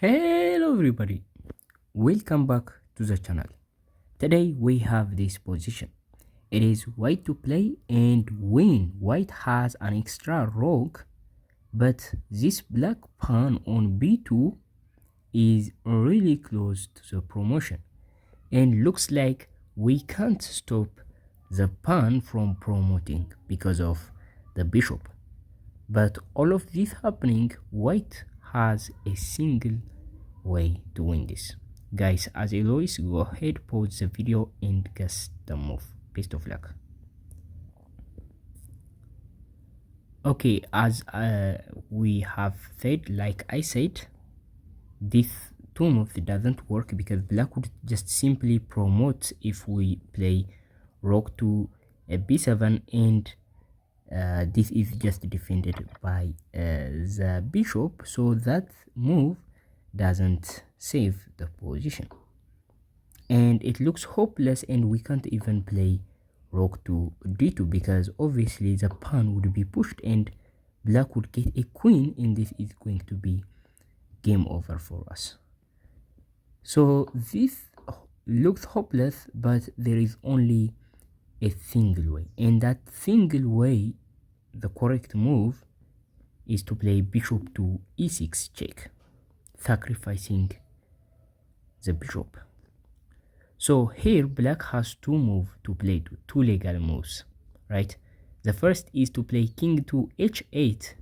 Hello everybody, welcome back to the channel. Today we have this position. It is white to play, and when white has an extra rook, but this black pawn on b2 is really close to the promotion, and looks like we can't stop the pawn from promoting because of the bishop. But all of this happening, white has a single way to win this. Guys, as always, go ahead, pause the video and guess the move. Best of luck. Okay, as we have said, like I said, this two moves doesn't work because black would just simply promote if we play rook to a b7, and this is just defended by the bishop, so that move doesn't save the position, and it looks hopeless, and we can't even play rook to d2 because obviously the pawn would be pushed and black would get a queen, and this is going to be game over for us. So this looks hopeless, but there is only a single way, and that single way, the correct move, is to play bishop to e6 check, sacrificing the bishop. So here black has two moves to play, two legal moves, right? The first is to play king to h8,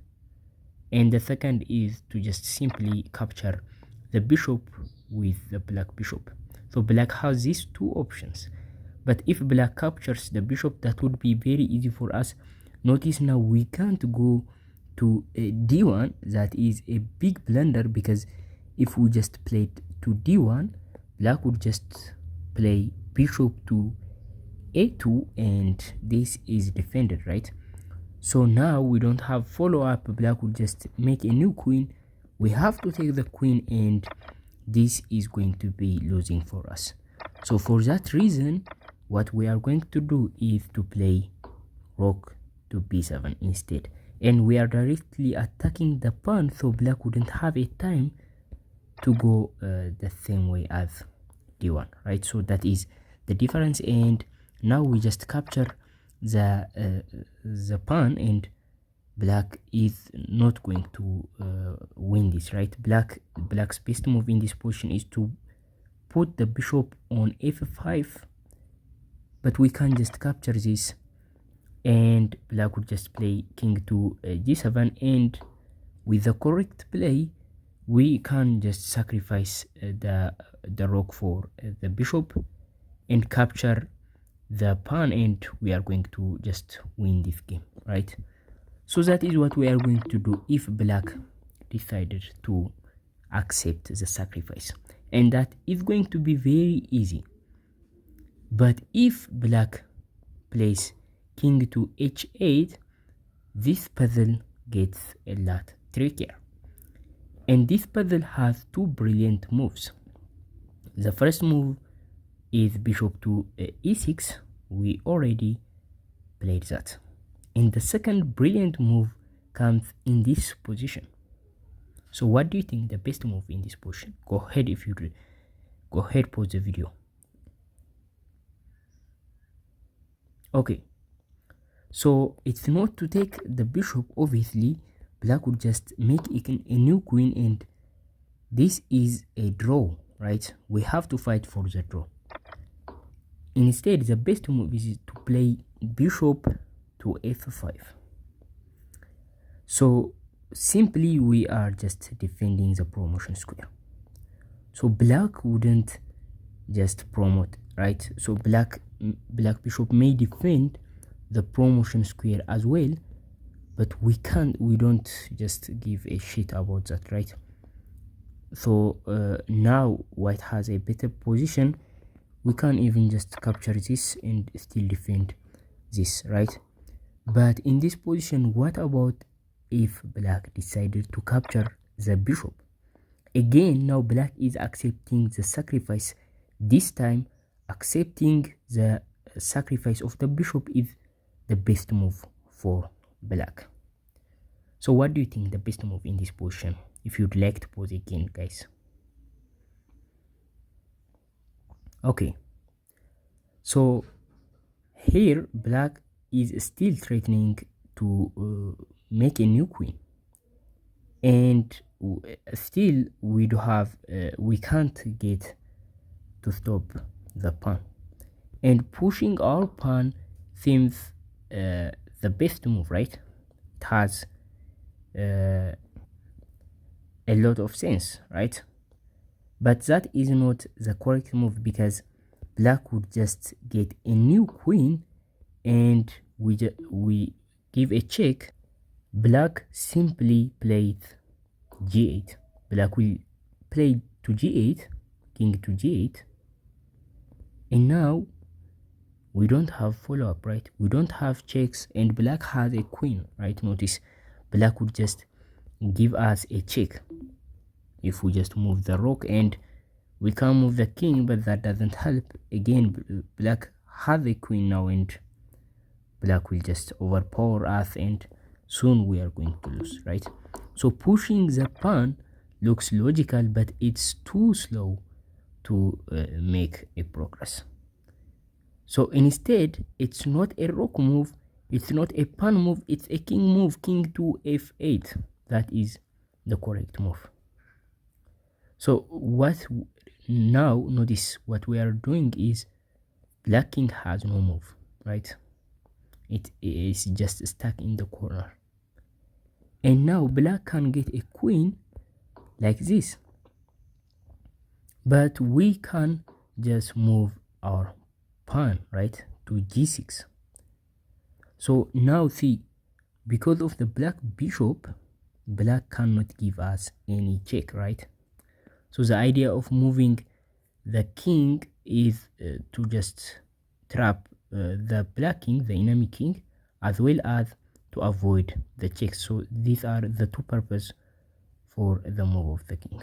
and the second is to just simply capture the bishop with the black bishop. So black has these two options, but if black captures the bishop, that would be very easy for us. Notice now we can't go to d1. That is a big blunder, because if we just played to d1, black would just play bishop to a2, and this is defended, right? So now we don't have follow-up. Black would just make a new queen. We have to take the queen, and this is going to be losing for us. So for that reason, what we are going to do is to play rook to b7 instead, and we are directly attacking the pawn, so black wouldn't have a time to go the same way as d1, right? So that is the difference, and now we just capture the pawn, and black is not going to win this, right? Black's best move in this position is to put the bishop on f5, but we can just capture this, and black would just play king to g7, and with the correct play we can just sacrifice the rook for the bishop and capture the pawn, and we are going to just win this game, right? So that is what we are going to do if black decided to accept the sacrifice, and that is going to be very easy. But if black plays king to h8, this puzzle gets a lot trickier. And this puzzle has two brilliant moves. The first move is bishop to e6. We already played that. And the second brilliant move comes in this position. So what do you think the best move in this position? Go ahead, if you go ahead, pause the video. Okay, so it's not to take the bishop. Obviously black would just make a new queen, and this is a draw, right? We have to fight for the draw. Instead, the best move is to play bishop to f5. So simply we are just defending the promotion square. So black wouldn't just promote, right? So black bishop may defend the promotion square as well, but we don't just give a shit about that, right? So now white has a better position. We can even just capture this and still defend this, right? But in this position, what about if black decided to capture the bishop? Again, now black is accepting the sacrifice. This time accepting the sacrifice of the bishop is the best move for black. So what do you think the best move in this position? If you'd like to pause again, guys. Okay, so here black is still threatening to make a new queen, and still we do have we can't get to stop the pawn, and pushing our pawn seems the best move, right? It has uh, a lot of sense, right? But that is not the correct move, because black would just get a new queen, and we give a check. Black simply played g8. Black will play to g8, king to g8, and now we don't have follow-up, right? We don't have checks, and black has a queen, right? Notice black would just give us a check if we just move the rook, and we can move the king, but that doesn't help. Again, black has a queen now, and black will just overpower us, and soon we are going to lose, right? So pushing the pawn looks logical, but it's too slow to make a progress. So instead, it's not a rook move, it's not a pawn move, it's a king move, king to f8. That is the correct move. So what now, notice what we are doing is black king has no move, right? It is just stuck in the corner. And now black can get a queen like this, but we can just move our pawn, right, to g6. So now see, because of the black bishop, black cannot give us any check, right? So the idea of moving the king is to just trap the black king, the enemy king, as well as to avoid the checks. So these are the two purposes for the move of the king.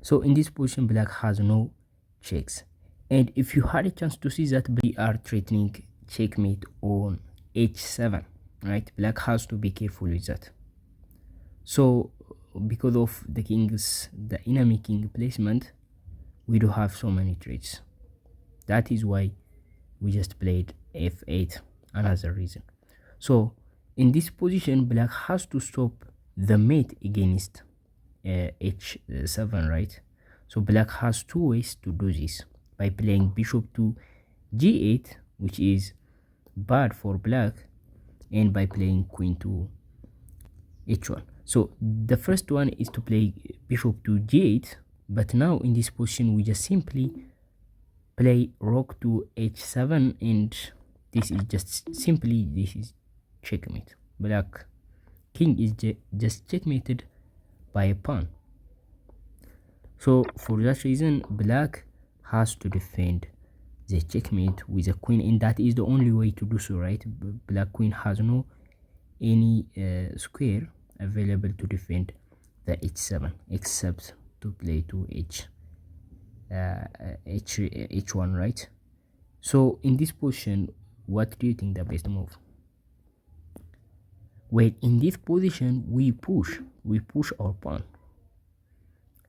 So in this position, black has no checks. And if you had a chance to see that, we are threatening checkmate on h7, right? Black has to be careful with that. So because of the enemy king placement, we do have so many trades. That is why we just played f8, another reason. So in this position, black has to stop the mate against h7, right? So black has two ways to do this: by playing bishop to g8, which is bad for black, and by playing queen to h1. So the first one is to play bishop to g8, but now in this position we just simply play rook to h7, and this is just simply, this is checkmate. Black king is just checkmated by a pawn. So for that reason, black has to defend the checkmate with a queen, and that is the only way to do so, right? Black queen has no any square available to defend the h7, except to play to h1, right? So in this position, what do you think the best move? Well, in this position, we push our pawn,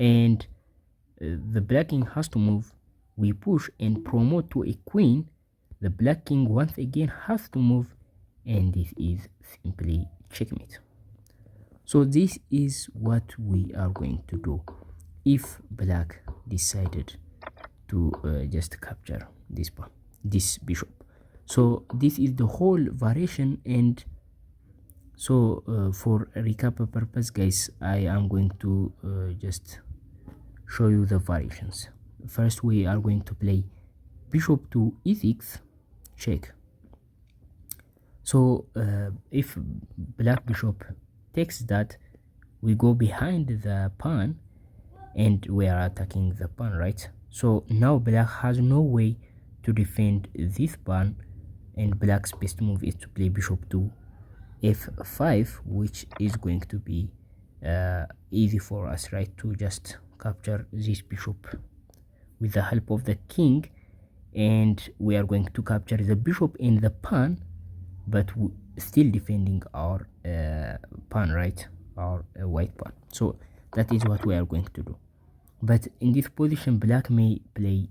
and the black king has to move. We push and promote to a queen. The black king once again has to move, and this is simply checkmate. So this is what we are going to do if black decided to just capture this bishop. So this is the whole variation. And so for recap purpose, guys, I am going to just show you the variations. First, we are going to play bishop to e6, check. So if black bishop takes that, we go behind the pawn and we are attacking the pawn, right? So now black has no way to defend this pawn, and black's best move is to play bishop to f5, which is going to be easy for us, right, to just capture this bishop with the help of the king. And we are going to capture the bishop in the pawn, but still defending our pawn, right, our white pawn. So that is what we are going to do. But in this position, black may play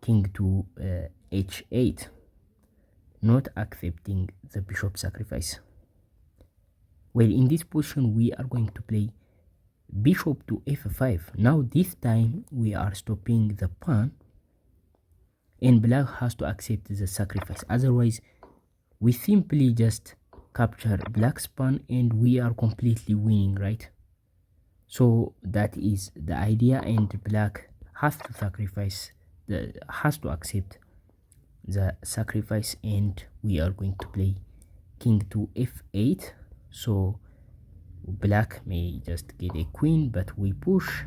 king to h8, not accepting the bishop sacrifice. Well, in this position we are going to play bishop to f5. Now this time we are stopping the pawn, and black has to accept the sacrifice, otherwise we simply just capture black's pawn and we are completely winning, right? So that is the idea, and black has to has to accept the sacrifice, and we are going to play king to f8. So black may just get a queen, but we push,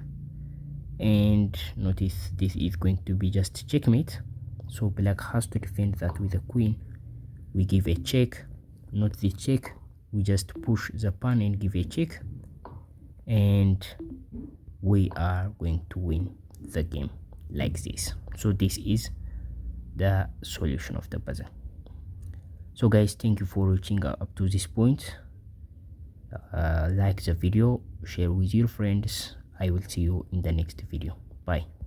and notice this is going to be just checkmate. So black has to defend that with a queen. We give a check, not the check, we just push the pawn and give a check, and we are going to win the game like this. So this is the solution of the puzzle. So guys, thank you for watching up to this point. Like the video, share with your friends. I will see you in the next video. Bye.